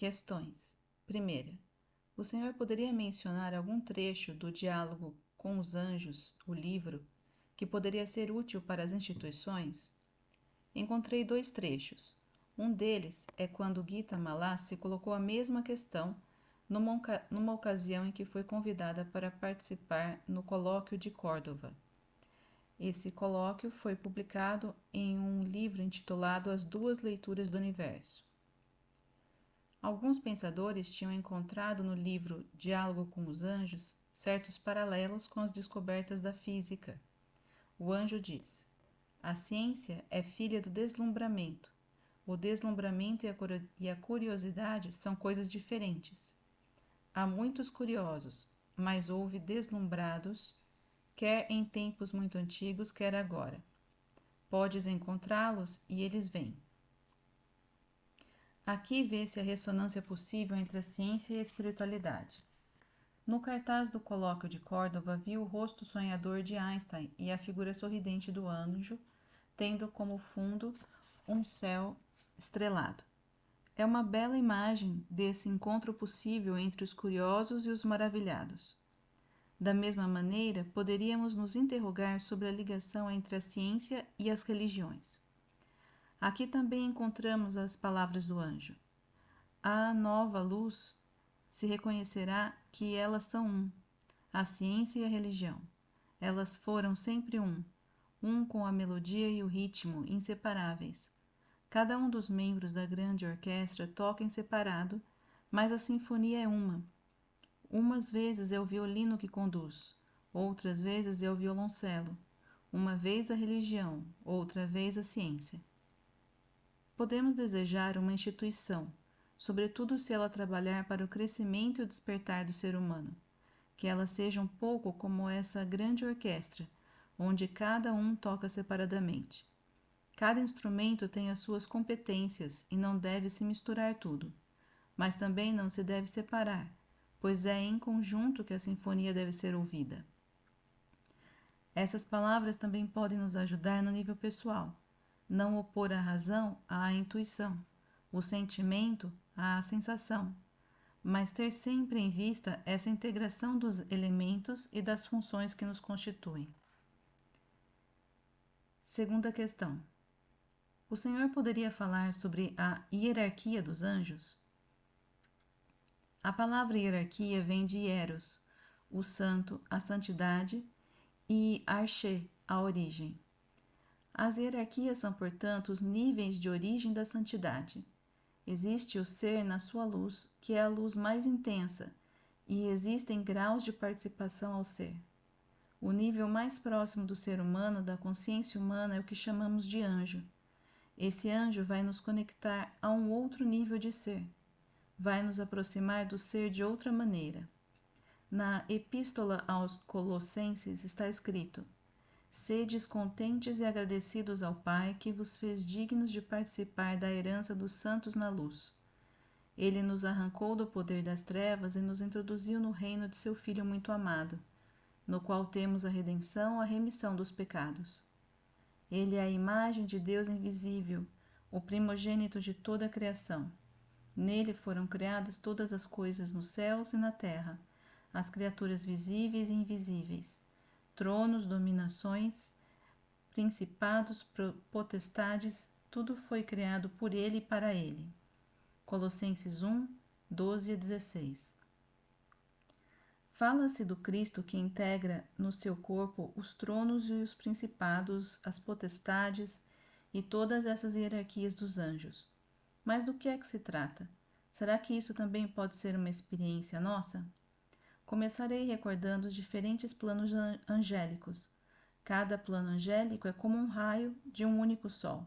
Questões. Primeira. O senhor poderia mencionar algum trecho do Diálogo com os Anjos, o livro, que poderia ser útil para as instituições? Encontrei 2 trechos. Um deles é quando Gita Malas se colocou a mesma questão numa ocasião em que foi convidada para participar no colóquio de Córdoba. Esse colóquio foi publicado em um livro intitulado As Duas Leituras do Universo. Alguns pensadores tinham encontrado no livro Diálogo com os Anjos certos paralelos com as descobertas da física. O anjo diz: a ciência é filha do deslumbramento. O deslumbramento e a curiosidade são coisas diferentes. Há muitos curiosos, mas houve deslumbrados, quer em tempos muito antigos, quer agora. Podes encontrá-los e eles vêm. Aqui vê-se a ressonância possível entre a ciência e a espiritualidade. No cartaz do colóquio de Córdoba vi o rosto sonhador de Einstein e a figura sorridente do anjo, tendo como fundo um céu estrelado. É uma bela imagem desse encontro possível entre os curiosos e os maravilhados. Da mesma maneira, poderíamos nos interrogar sobre a ligação entre a ciência e as religiões. Aqui também encontramos as palavras do anjo. A nova luz se reconhecerá que elas são um, a ciência e a religião. Elas foram sempre um com a melodia e o ritmo, inseparáveis. Cada um dos membros da grande orquestra toca em separado, mas a sinfonia é uma. Umas vezes é o violino que conduz, outras vezes é o violoncelo. Uma vez a religião, outra vez a ciência. Podemos desejar uma instituição, sobretudo se ela trabalhar para o crescimento e o despertar do ser humano, que ela seja um pouco como essa grande orquestra, onde cada um toca separadamente. Cada instrumento tem as suas competências e não deve se misturar tudo, mas também não se deve separar, pois é em conjunto que a sinfonia deve ser ouvida. Essas palavras também podem nos ajudar no nível pessoal. Não opor a razão à intuição, o sentimento à sensação, mas ter sempre em vista essa integração dos elementos e das funções que nos constituem. Segunda questão. O senhor poderia falar sobre a hierarquia dos anjos? A palavra hierarquia vem de hieros, o santo, a santidade, e arche, a origem. As hierarquias são, portanto, os níveis de origem da santidade. Existe o ser na sua luz, que é a luz mais intensa, e existem graus de participação ao ser. O nível mais próximo do ser humano, da consciência humana, é o que chamamos de anjo. Esse anjo vai nos conectar a um outro nível de ser, vai nos aproximar do ser de outra maneira. Na Epístola aos Colossenses está escrito: sedes contentes e agradecidos ao Pai que vos fez dignos de participar da herança dos santos na luz. Ele nos arrancou do poder das trevas e nos introduziu no reino de seu Filho muito amado, no qual temos a redenção, a remissão dos pecados. Ele é a imagem de Deus invisível, o primogênito de toda a criação. Nele foram criadas todas as coisas nos céus e na terra, as criaturas visíveis e invisíveis, tronos, dominações, principados, potestades, tudo foi criado por ele e para ele. Colossenses 1, 12 a 16. Fala-se do Cristo que integra no seu corpo os tronos e os principados, as potestades e todas essas hierarquias dos anjos. Mas do que é que se trata? Será que isso também pode ser uma experiência nossa? Começarei recordando os diferentes planos angélicos. Cada plano angélico é como um raio de um único sol.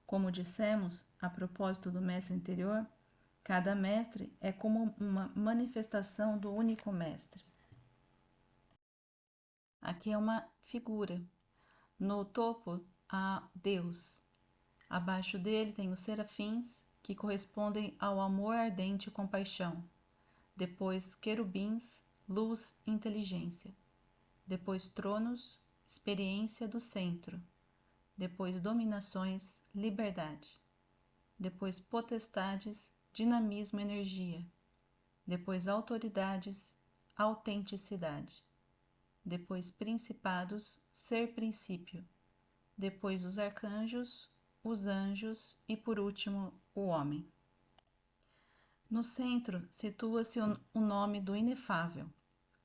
Como dissemos, a propósito do mestre interior, cada mestre é como uma manifestação do único mestre. Aqui é uma figura. No topo há Deus. Abaixo dele tem os serafins, que correspondem ao amor ardente e compaixão. Depois querubins, luz e inteligência. Depois tronos, experiência do centro. Depois dominações, liberdade. Depois potestades, dinamismo, energia. Depois autoridades, autenticidade. Depois principados, ser princípio. Depois os arcanjos, os anjos e por último o homem. No centro situa-se o nome do inefável.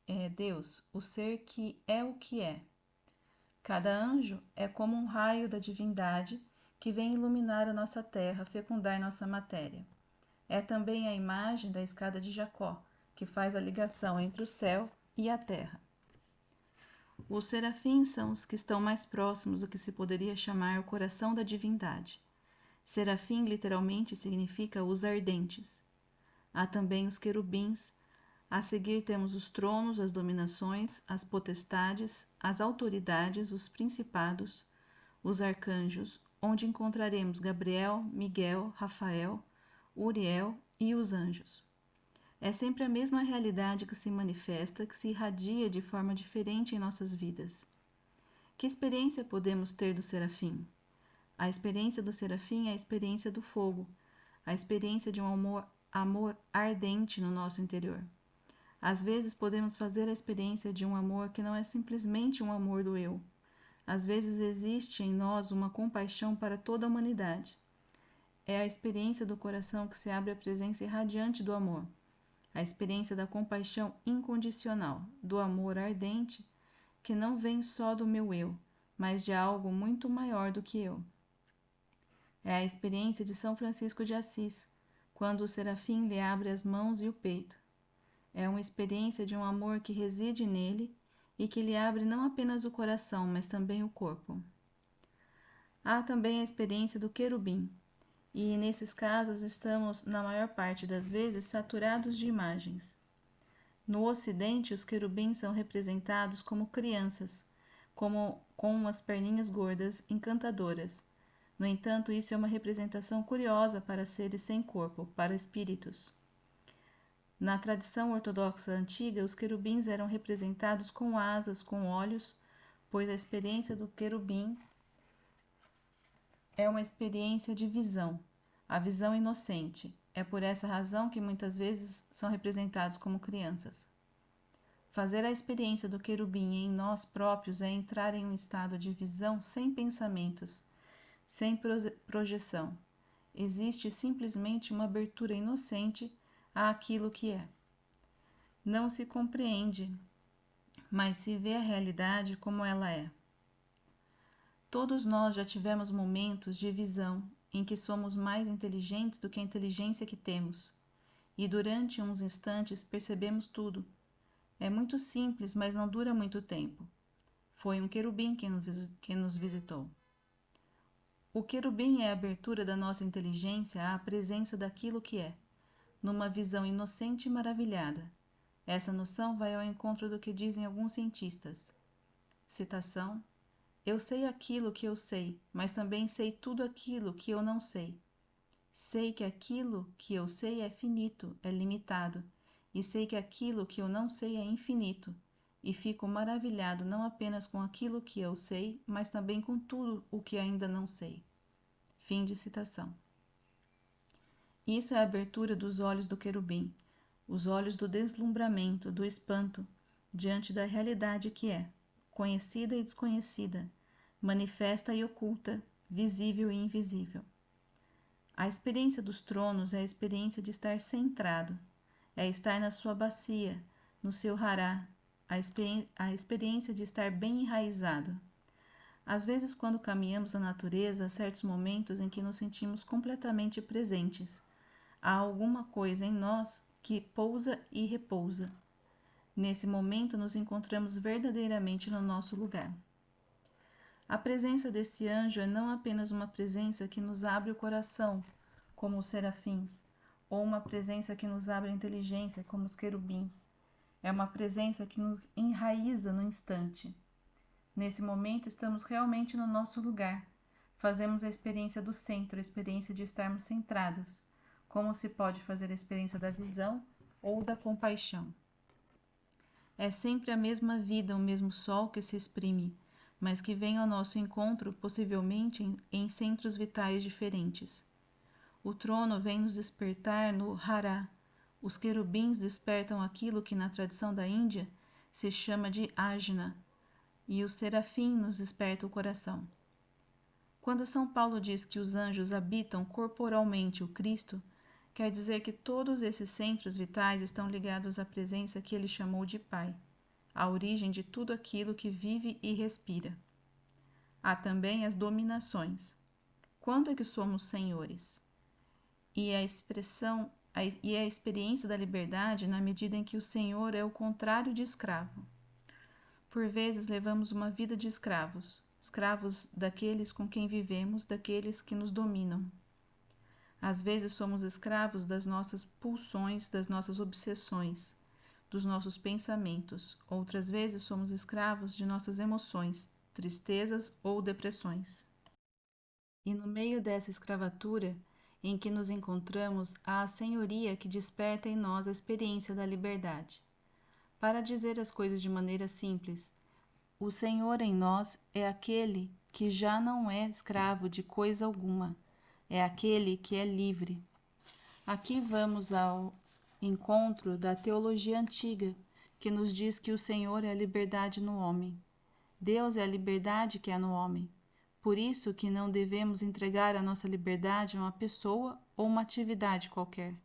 É Deus, o ser que é o que é. Cada anjo é como um raio da divindade que vem iluminar a nossa terra, fecundar nossa matéria. É também a imagem da escada de Jacó, que faz a ligação entre o céu e a terra. Os serafins são os que estão mais próximos do que se poderia chamar o coração da divindade. Serafim literalmente significa os ardentes. Há também os querubins. A seguir temos os tronos, as dominações, as potestades, as autoridades, os principados, os arcanjos, onde encontraremos Gabriel, Miguel, Rafael, Uriel e os anjos. É sempre a mesma realidade que se manifesta, que se irradia de forma diferente em nossas vidas. Que experiência podemos ter do serafim? A experiência do serafim é a experiência do fogo, a experiência de um amor ardente no nosso interior. Às vezes podemos fazer a experiência de um amor que não é simplesmente um amor do eu. Às vezes existe em nós uma compaixão para toda a humanidade. É a experiência do coração que se abre à presença irradiante do amor. A experiência da compaixão incondicional, do amor ardente, que não vem só do meu eu, mas de algo muito maior do que eu. É a experiência de São Francisco de Assis, quando o serafim lhe abre as mãos e o peito. É uma experiência de um amor que reside nele e que lhe abre não apenas o coração, mas também o corpo. Há também a experiência do querubim, e nesses casos estamos, na maior parte das vezes, saturados de imagens. No Ocidente, os querubins são representados como crianças, com umas perninhas gordas, encantadoras. No entanto, isso é uma representação curiosa para seres sem corpo, para espíritos. Na tradição ortodoxa antiga, os querubins eram representados com asas, com olhos, pois a experiência do querubim é uma experiência de visão, a visão inocente. É por essa razão que muitas vezes são representados como crianças. Fazer a experiência do querubim em nós próprios é entrar em um estado de visão sem pensamentos, sem projeção. Existe simplesmente uma abertura inocente àquilo que é. Não se compreende, mas se vê a realidade como ela é. Todos nós já tivemos momentos de visão em que somos mais inteligentes do que a inteligência que temos, e durante uns instantes percebemos tudo. É muito simples, mas não dura muito tempo. Foi um querubim que nos visitou. O querubim é a abertura da nossa inteligência à presença daquilo que é, numa visão inocente e maravilhada. Essa noção vai ao encontro do que dizem alguns cientistas. Citação: eu sei aquilo que eu sei, mas também sei tudo aquilo que eu não sei. Sei que aquilo que eu sei é finito, é limitado, e sei que aquilo que eu não sei é infinito, e fico maravilhado não apenas com aquilo que eu sei, mas também com tudo o que ainda não sei. Fim de citação. Isso é a abertura dos olhos do querubim, os olhos do deslumbramento, do espanto, diante da realidade que é, conhecida e desconhecida, manifesta e oculta, visível e invisível. A experiência dos tronos é a experiência de estar centrado, é estar na sua bacia, no seu hará, a experiência de estar bem enraizado. Às vezes, quando caminhamos na natureza, há certos momentos em que nos sentimos completamente presentes. Há alguma coisa em nós que pousa e repousa. Nesse momento, nos encontramos verdadeiramente no nosso lugar. A presença desse anjo é não apenas uma presença que nos abre o coração, como os serafins, ou uma presença que nos abre a inteligência, como os querubins. É uma presença que nos enraiza no instante. Nesse momento, estamos realmente no nosso lugar. Fazemos a experiência do centro, a experiência de estarmos centrados, como se pode fazer a experiência da visão ou da compaixão. É sempre a mesma vida, o mesmo sol que se exprime, mas que vem ao nosso encontro, possivelmente em centros vitais diferentes. O trono vem nos despertar no Hara. Os querubins despertam aquilo que na tradição da Índia se chama de Ajna, e o serafim nos desperta o coração. Quando São Paulo diz que os anjos habitam corporalmente o Cristo, quer dizer que todos esses centros vitais estão ligados à presença que ele chamou de Pai, a origem de tudo aquilo que vive e respira. Há também as dominações. Quando é que somos senhores? E a experiência da liberdade na medida em que o senhor é o contrário de escravo. Por vezes levamos uma vida de escravos, escravos daqueles com quem vivemos, daqueles que nos dominam. Às vezes somos escravos das nossas pulsões, das nossas obsessões, dos nossos pensamentos. Outras vezes somos escravos de nossas emoções, tristezas ou depressões. E no meio dessa escravatura em que nos encontramos, há a senhoria que desperta em nós a experiência da liberdade. Para dizer as coisas de maneira simples, o Senhor em nós é aquele que já não é escravo de coisa alguma, é aquele que é livre. Aqui vamos ao encontro da teologia antiga, que nos diz que o Senhor é a liberdade no homem. Deus é a liberdade que há no homem. Por isso que não devemos entregar a nossa liberdade a uma pessoa ou uma atividade qualquer.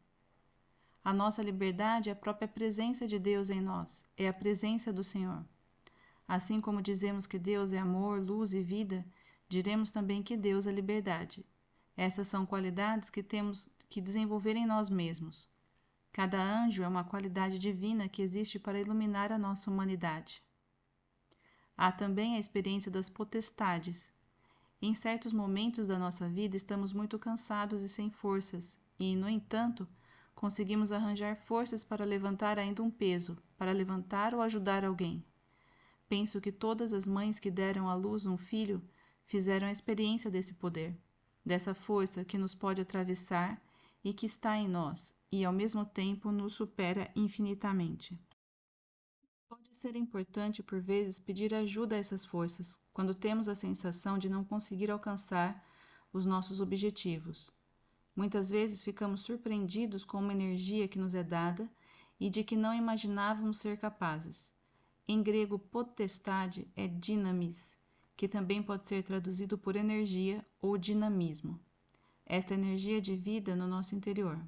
A nossa liberdade é a própria presença de Deus em nós, é a presença do Senhor. Assim como dizemos que Deus é amor, luz e vida, diremos também que Deus é liberdade. Essas são qualidades que temos que desenvolver em nós mesmos. Cada anjo é uma qualidade divina que existe para iluminar a nossa humanidade. Há também a experiência das potestades. Em certos momentos da nossa vida estamos muito cansados e sem forças, e, no entanto, conseguimos arranjar forças para levantar ainda um peso, para levantar ou ajudar alguém. Penso que todas as mães que deram à luz um filho fizeram a experiência desse poder, dessa força que nos pode atravessar e que está em nós, e ao mesmo tempo nos supera infinitamente. Pode ser importante, por vezes, pedir ajuda a essas forças, quando temos a sensação de não conseguir alcançar os nossos objetivos. Muitas vezes ficamos surpreendidos com uma energia que nos é dada e de que não imaginávamos ser capazes. Em grego, potestade é dynamis, que também pode ser traduzido por energia ou dinamismo. Esta energia de vida no nosso interior.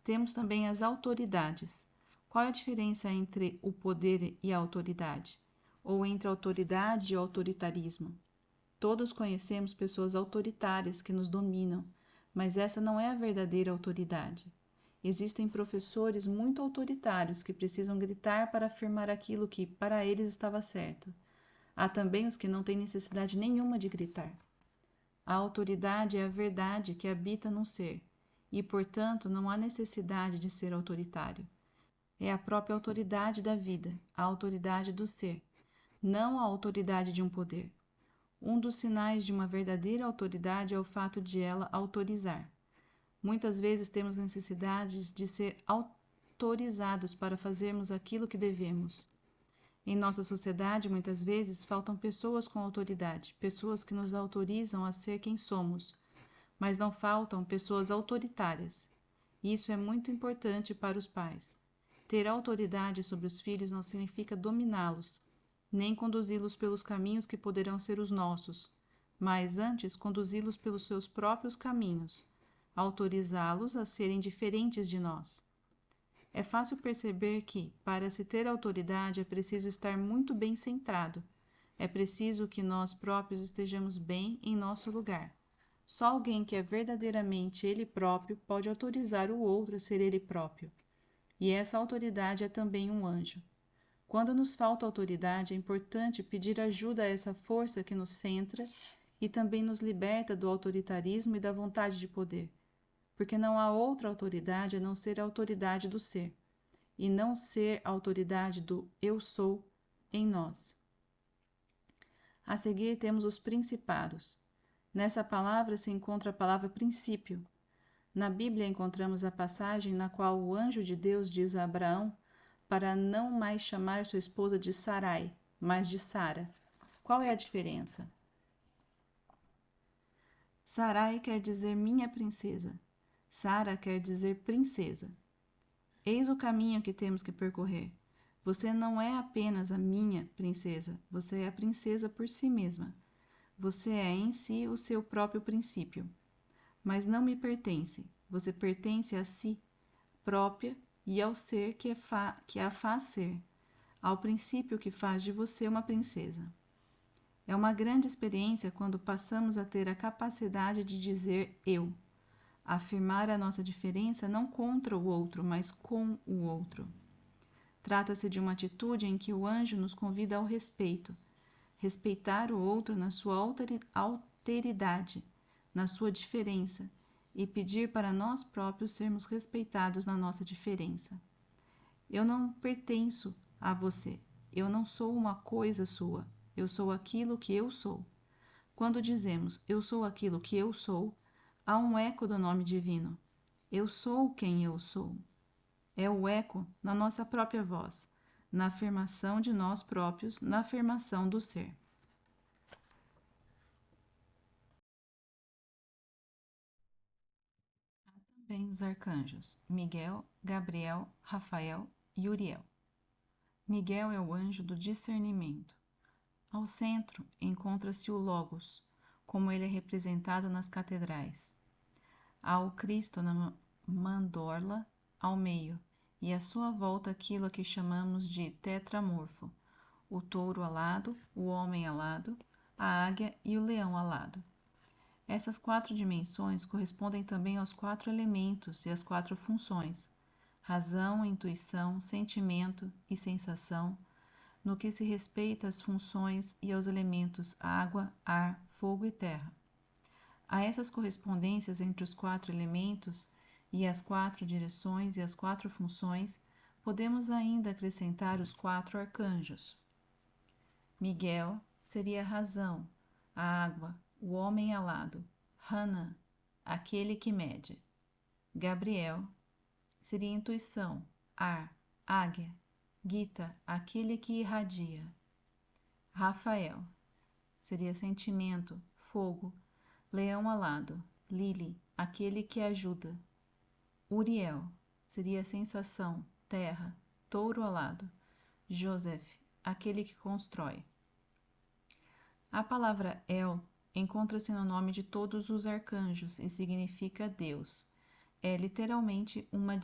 Temos também as autoridades. Qual é a diferença entre o poder e a autoridade? Ou entre autoridade e autoritarismo? Todos conhecemos pessoas autoritárias que nos dominam, mas essa não é a verdadeira autoridade. Existem professores muito autoritários que precisam gritar para afirmar aquilo que, para eles, estava certo. Há também os que não têm necessidade nenhuma de gritar. A autoridade é a verdade que habita num ser, e, portanto, não há necessidade de ser autoritário. É a própria autoridade da vida, a autoridade do ser, não a autoridade de um poder. Um dos sinais de uma verdadeira autoridade é o fato de ela autorizar. Muitas vezes temos necessidades de ser autorizados para fazermos aquilo que devemos. Em nossa sociedade, muitas vezes, faltam pessoas com autoridade, pessoas que nos autorizam a ser quem somos, mas não faltam pessoas autoritárias. Isso é muito importante para os pais. Ter autoridade sobre os filhos não significa dominá-los, nem conduzi-los pelos caminhos que poderão ser os nossos, mas antes conduzi-los pelos seus próprios caminhos, autorizá-los a serem diferentes de nós. É fácil perceber que, para se ter autoridade, é preciso estar muito bem centrado. É preciso que nós próprios estejamos bem em nosso lugar. Só alguém que é verdadeiramente ele próprio pode autorizar o outro a ser ele próprio. E essa autoridade é também um anjo. Quando nos falta autoridade, é importante pedir ajuda a essa força que nos centra e também nos liberta do autoritarismo e da vontade de poder. Porque não há outra autoridade a não ser a autoridade do ser, e não ser a autoridade do eu sou em nós. A seguir temos os principados. Nessa palavra se encontra a palavra princípio. Na Bíblia encontramos a passagem na qual o anjo de Deus diz a Abraão para não mais chamar sua esposa de Sarai, mas de Sara. Qual é a diferença? Sarai quer dizer minha princesa, Sara quer dizer princesa. Eis o caminho que temos que percorrer. Você não é apenas a minha princesa, você é a princesa por si mesma. Você é em si o seu próprio princípio. Mas não me pertence. Você pertence a si própria e ao ser que a faz ser, ao princípio que faz de você uma princesa. É uma grande experiência quando passamos a ter a capacidade de dizer eu, afirmar a nossa diferença não contra o outro, mas com o outro. Trata-se de uma atitude em que o anjo nos convida ao respeito, respeitar o outro na sua alteridade, na sua diferença, e pedir para nós próprios sermos respeitados na nossa diferença. Eu não pertenço a você, eu não sou uma coisa sua, eu sou aquilo que eu sou. Quando dizemos eu sou aquilo que eu sou, há um eco do nome divino. Eu sou quem eu sou. É o eco na nossa própria voz, na afirmação de nós próprios, na afirmação do ser. Há também os arcanjos Miguel, Gabriel, Rafael e Uriel. Miguel é o anjo do discernimento. Ao centro encontra-se o Logos, como ele é representado nas catedrais. Há o Cristo na mandorla ao meio, e à sua volta aquilo a que chamamos de tetramorfo, o touro alado, o homem alado, a águia e o leão alado. Essas 4 dimensões correspondem também aos 4 elementos e às 4 funções: razão, intuição, sentimento e sensação, no que se respeita às funções e aos elementos água, ar, fogo e terra. A essas correspondências entre os 4 elementos e as 4 direções e as 4 funções, podemos ainda acrescentar os 4 arcanjos. Miguel seria a razão, a água, o homem alado, Hana, aquele que mede. Gabriel seria intuição, ar, águia, Gita, aquele que irradia. Rafael seria sentimento, fogo, leão alado, Lili, aquele que ajuda. Uriel seria sensação, terra, touro alado, Joseph, aquele que constrói. A palavra El encontra-se no nome de todos os arcanjos e significa Deus. É literalmente uma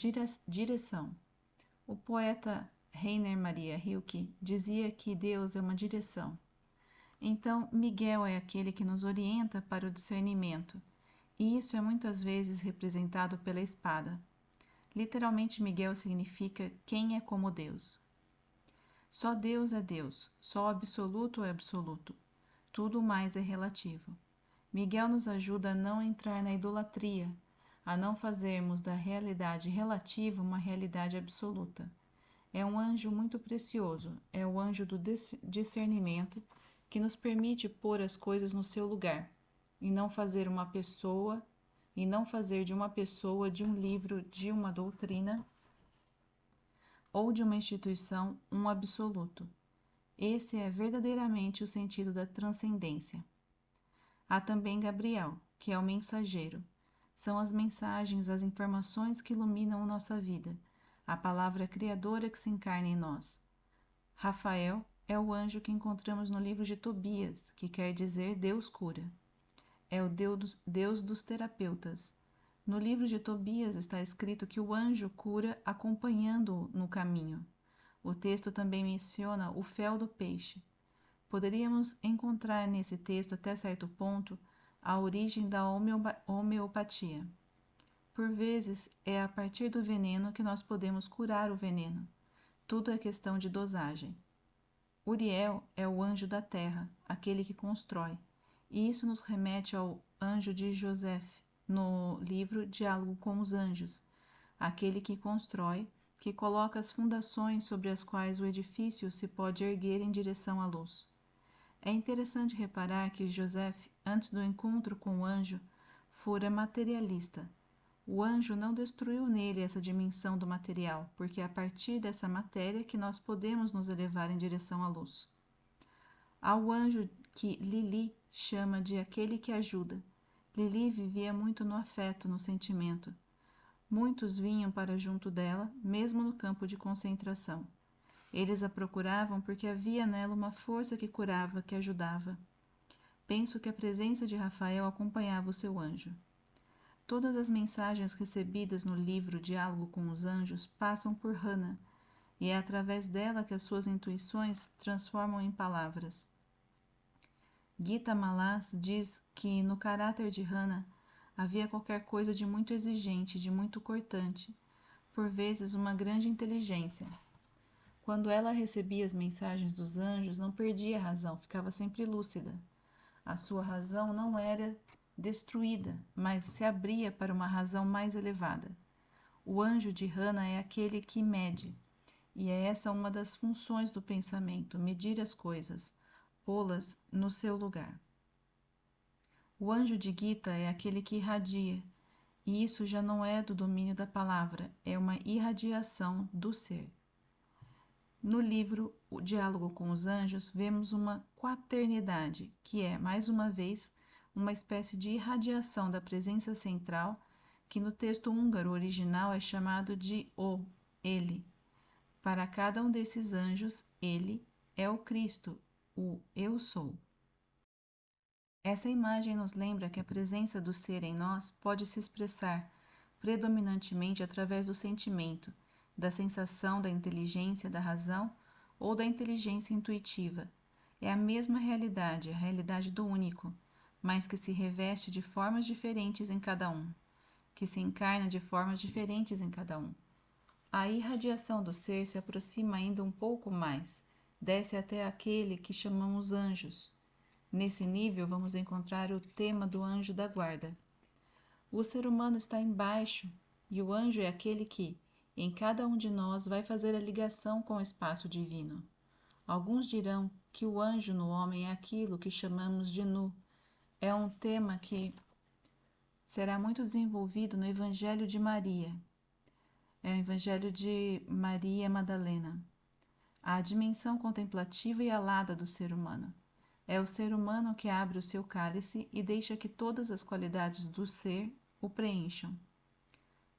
direção. O poeta Rainer Maria Rilke dizia que Deus é uma direção. Então, Miguel é aquele que nos orienta para o discernimento, e isso é muitas vezes representado pela espada. Literalmente, Miguel significa quem é como Deus. Só Deus é Deus, só o absoluto é absoluto. Tudo mais é relativo. Miguel nos ajuda a não entrar na idolatria, a não fazermos da realidade relativa uma realidade absoluta. É um anjo muito precioso, é o anjo do discernimento que nos permite pôr as coisas no seu lugar e não fazer de uma pessoa, de um livro, de uma doutrina ou de uma instituição um absoluto. Esse é verdadeiramente o sentido da transcendência. Há também Gabriel, que é o mensageiro. São as mensagens, as informações que iluminam nossa vida, a palavra criadora que se encarna em nós. Rafael é o anjo que encontramos no livro de Tobias, que quer dizer Deus cura. É o Deus dos terapeutas. No livro de Tobias está escrito que o anjo cura acompanhando-o no caminho. O texto também menciona o fel do peixe. Poderíamos encontrar nesse texto, até certo ponto, a origem da homeopatia. Por vezes, é a partir do veneno que nós podemos curar o veneno. Tudo é questão de dosagem. Uriel é o anjo da terra, aquele que constrói, e isso nos remete ao anjo de Joseph, no livro Diálogo com os Anjos, aquele que constrói, que coloca as fundações sobre as quais o edifício se pode erguer em direção à luz. É interessante reparar que Joseph, antes do encontro com o anjo, fora materialista. O anjo não destruiu nele essa dimensão do material, porque é a partir dessa matéria que nós podemos nos elevar em direção à luz. Há o anjo que Lili chama de aquele que ajuda. Lili vivia muito no afeto, no sentimento. Muitos vinham para junto dela, mesmo no campo de concentração. Eles a procuravam porque havia nela uma força que curava, que ajudava. Penso que a presença de Rafael acompanhava o seu anjo. Todas as mensagens recebidas no livro Diálogo com os Anjos passam por Hannah, e é através dela que as suas intuições transformam em palavras. Gita Malas diz que no caráter de Hannah havia qualquer coisa de muito exigente, de muito cortante, por vezes uma grande inteligência. Quando ela recebia as mensagens dos anjos, não perdia a razão, ficava sempre lúcida. A sua razão não era destruída, mas se abria para uma razão mais elevada. O anjo de Hannah é aquele que mede, e é essa uma das funções do pensamento, medir as coisas, pô-las no seu lugar. O anjo de Gita é aquele que irradia, e isso já não é do domínio da palavra, é uma irradiação do ser. No livro O Diálogo com os Anjos, vemos uma quaternidade, que é, mais uma vez, uma espécie de irradiação da presença central, que no texto húngaro original é chamado de O, Ele. Para cada um desses anjos, Ele é o Cristo, o Eu Sou. Essa imagem nos lembra que a presença do ser em nós pode se expressar predominantemente através do sentimento, da sensação, da inteligência, da razão ou da inteligência intuitiva. É a mesma realidade, a realidade do único, mas que se reveste de formas diferentes em cada um, que se encarna de formas diferentes em cada um. A irradiação do ser se aproxima ainda um pouco mais, desce até aquele que chamamos anjos. Nesse nível, vamos encontrar o tema do anjo da guarda. O ser humano está embaixo e o anjo é aquele que, em cada um de nós, vai fazer a ligação com o espaço divino. Alguns dirão que o anjo no homem é aquilo que chamamos de nu. É um tema que será muito desenvolvido no Evangelho de Maria. É o Evangelho de Maria Madalena. A dimensão contemplativa e alada do ser humano. É o ser humano que abre o seu cálice e deixa que todas as qualidades do ser o preencham.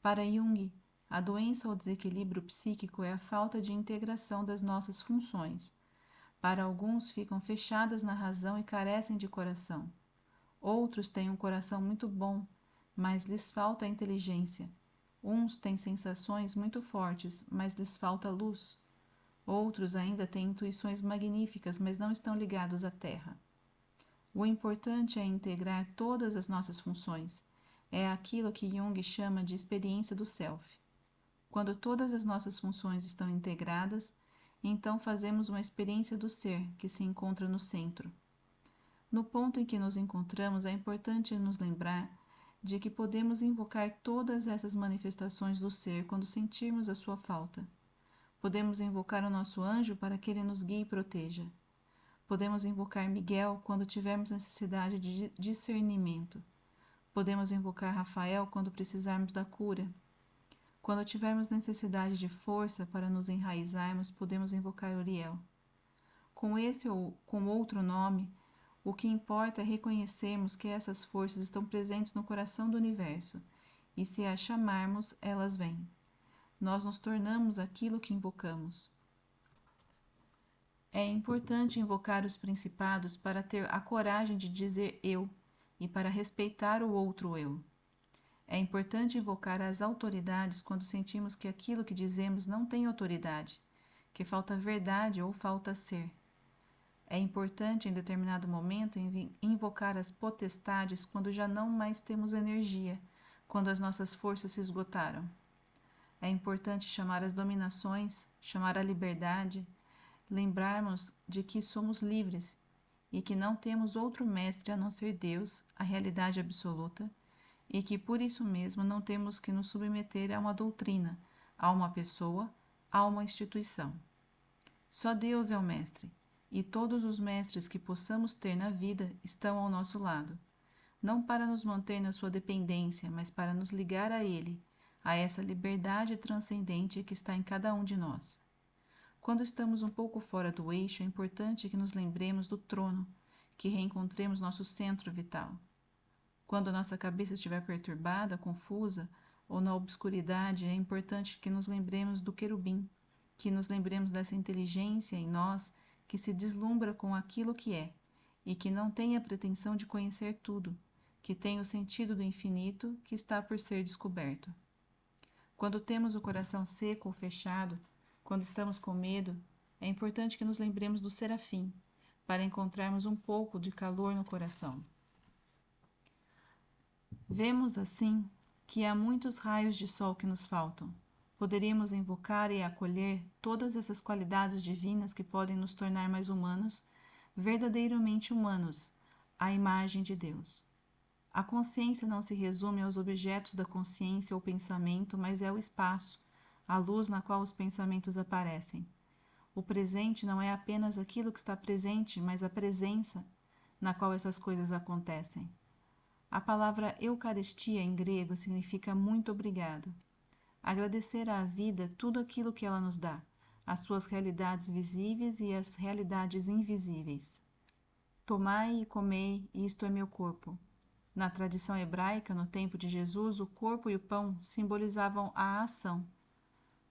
Para Jung, a doença ou desequilíbrio psíquico é a falta de integração das nossas funções. Para alguns ficam fechadas na razão e carecem de coração. Outros têm um coração muito bom, mas lhes falta a inteligência. Uns têm sensações muito fortes, mas lhes falta luz. Outros ainda têm intuições magníficas, mas não estão ligados à terra. O importante é integrar todas as nossas funções. É aquilo que Jung chama de experiência do self. Quando todas as nossas funções estão integradas, então fazemos uma experiência do ser, que se encontra no centro. No ponto em que nos encontramos, é importante nos lembrar de que podemos invocar todas essas manifestações do ser quando sentirmos a sua falta. Podemos invocar o nosso anjo para que ele nos guie e proteja. Podemos invocar Miguel quando tivermos necessidade de discernimento. Podemos invocar Rafael quando precisarmos da cura. Quando tivermos necessidade de força para nos enraizarmos, podemos invocar Uriel. Com esse ou com outro nome, o que importa é reconhecermos que essas forças estão presentes no coração do universo, e se as chamarmos, elas vêm. Nós nos tornamos aquilo que invocamos. É importante invocar os principados para ter a coragem de dizer eu e para respeitar o outro eu. É importante invocar as autoridades quando sentimos que aquilo que dizemos não tem autoridade, que falta verdade ou falta ser. É importante, em determinado momento, invocar as potestades quando já não mais temos energia, quando as nossas forças se esgotaram. É importante chamar as dominações, chamar a liberdade, lembrarmos de que somos livres e que não temos outro mestre a não ser Deus, a realidade absoluta, e que por isso mesmo não temos que nos submeter a uma doutrina, a uma pessoa, a uma instituição. Só Deus é o mestre, e todos os mestres que possamos ter na vida estão ao nosso lado, não para nos manter na sua dependência, mas para nos ligar a Ele, a essa liberdade transcendente que está em cada um de nós. Quando estamos um pouco fora do eixo, é importante que nos lembremos do trono, que reencontremos nosso centro vital. Quando nossa cabeça estiver perturbada, confusa, ou na obscuridade, é importante que nos lembremos do querubim, que nos lembremos dessa inteligência em nós que se deslumbra com aquilo que é, e que não tem a pretensão de conhecer tudo, que tem o sentido do infinito que está por ser descoberto. Quando temos o coração seco ou fechado, quando estamos com medo, é importante que nos lembremos do serafim, para encontrarmos um pouco de calor no coração. Vemos, assim, que há muitos raios de sol que nos faltam. Poderíamos invocar e acolher todas essas qualidades divinas que podem nos tornar mais humanos, verdadeiramente humanos, à imagem de Deus. A consciência não se resume aos objetos da consciência ou pensamento, mas é o espaço, a luz na qual os pensamentos aparecem. O presente não é apenas aquilo que está presente, mas a presença na qual essas coisas acontecem. A palavra Eucaristia em grego significa muito obrigado. Agradecer à vida tudo aquilo que ela nos dá, as suas realidades visíveis e as realidades invisíveis. Tomai e comei, isto é meu corpo. Na tradição hebraica, no tempo de Jesus, o corpo e o pão simbolizavam a ação.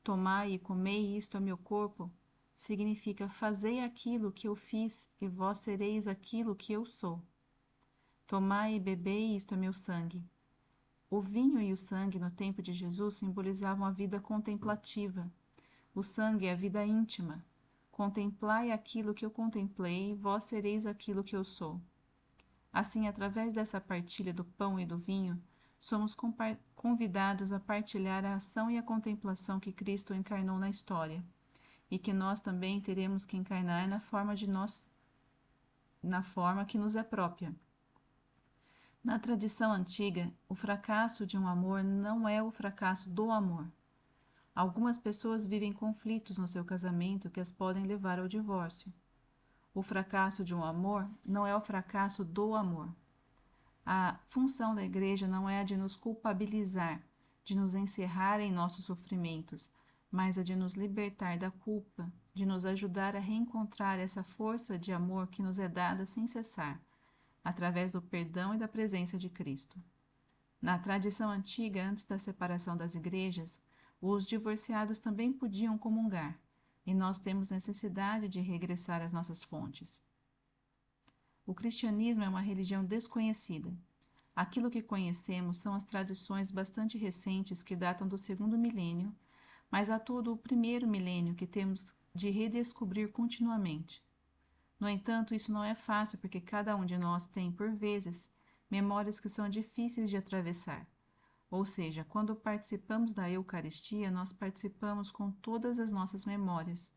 Tomai e comei, isto é meu corpo, significa fazei aquilo que eu fiz e vós sereis aquilo que eu sou. Tomai e bebei, isto é meu sangue. O vinho e o sangue no tempo de Jesus simbolizavam a vida contemplativa. O sangue é a vida íntima. Contemplai aquilo que eu contemplei, vós sereis aquilo que eu sou. Assim, através dessa partilha do pão e do vinho, somos convidados a partilhar a ação e a contemplação que Cristo encarnou na história, e que nós também teremos que encarnar na forma que nos é própria. Na tradição antiga, o fracasso de um amor não é o fracasso do amor. Algumas pessoas vivem conflitos no seu casamento que as podem levar ao divórcio. O fracasso de um amor não é o fracasso do amor. A função da Igreja não é a de nos culpabilizar, de nos encerrar em nossos sofrimentos, mas a de nos libertar da culpa, de nos ajudar a reencontrar essa força de amor que nos é dada sem cessar, através do perdão e da presença de Cristo. Na tradição antiga, antes da separação das igrejas, os divorciados também podiam comungar, e nós temos necessidade de regressar às nossas fontes. O cristianismo é uma religião desconhecida. Aquilo que conhecemos são as tradições bastante recentes que datam do 2º milênio, mas há todo o 1º milênio que temos de redescobrir continuamente. No entanto, isso não é fácil porque cada um de nós tem, por vezes, memórias que são difíceis de atravessar. Ou seja, quando participamos da Eucaristia, nós participamos com todas as nossas memórias,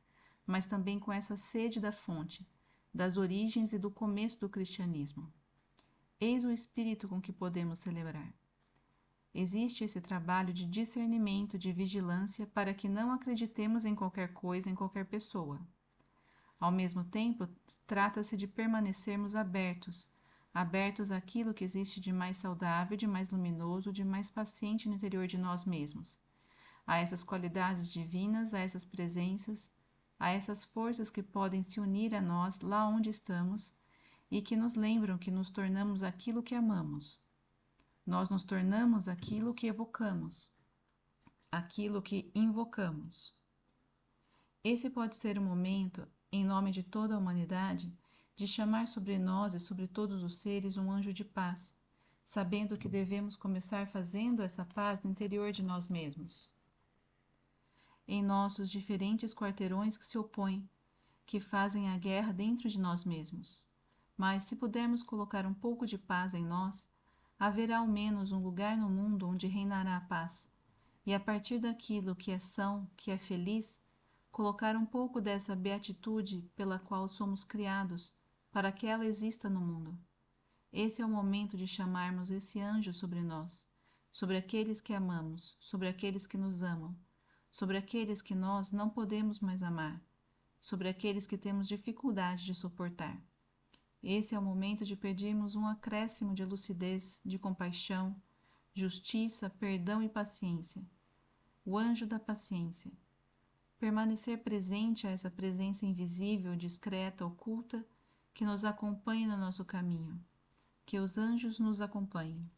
mas também com essa sede da fonte, das origens e do começo do cristianismo. Eis o espírito com que podemos celebrar. Existe esse trabalho de discernimento, de vigilância, para que não acreditemos em qualquer coisa, em qualquer pessoa. Ao mesmo tempo, trata-se de permanecermos abertos àquilo que existe de mais saudável, de mais luminoso, de mais paciente no interior de nós mesmos, a essas qualidades divinas, a essas presenças, a essas forças que podem se unir a nós lá onde estamos e que nos lembram que nos tornamos aquilo que amamos. Nós nos tornamos aquilo que evocamos, aquilo que invocamos. Esse pode ser o momento, em nome de toda a humanidade, de chamar sobre nós e sobre todos os seres um anjo de paz, sabendo que devemos começar fazendo essa paz no interior de nós mesmos. Em nossos diferentes quarteirões que se opõem, que fazem a guerra dentro de nós mesmos. Mas, se pudermos colocar um pouco de paz em nós, haverá ao menos um lugar no mundo onde reinará a paz, e a partir daquilo que é são, que é feliz, colocar um pouco dessa beatitude pela qual somos criados, para que ela exista no mundo. Esse é o momento de chamarmos esse anjo sobre nós, sobre aqueles que amamos, sobre aqueles que nos amam, sobre aqueles que nós não podemos mais amar, sobre aqueles que temos dificuldade de suportar. Esse é o momento de pedirmos um acréscimo de lucidez, de compaixão, justiça, perdão e paciência. O anjo da paciência. Permanecer presente a essa presença invisível, discreta, oculta, que nos acompanha no nosso caminho. Que os anjos nos acompanhem.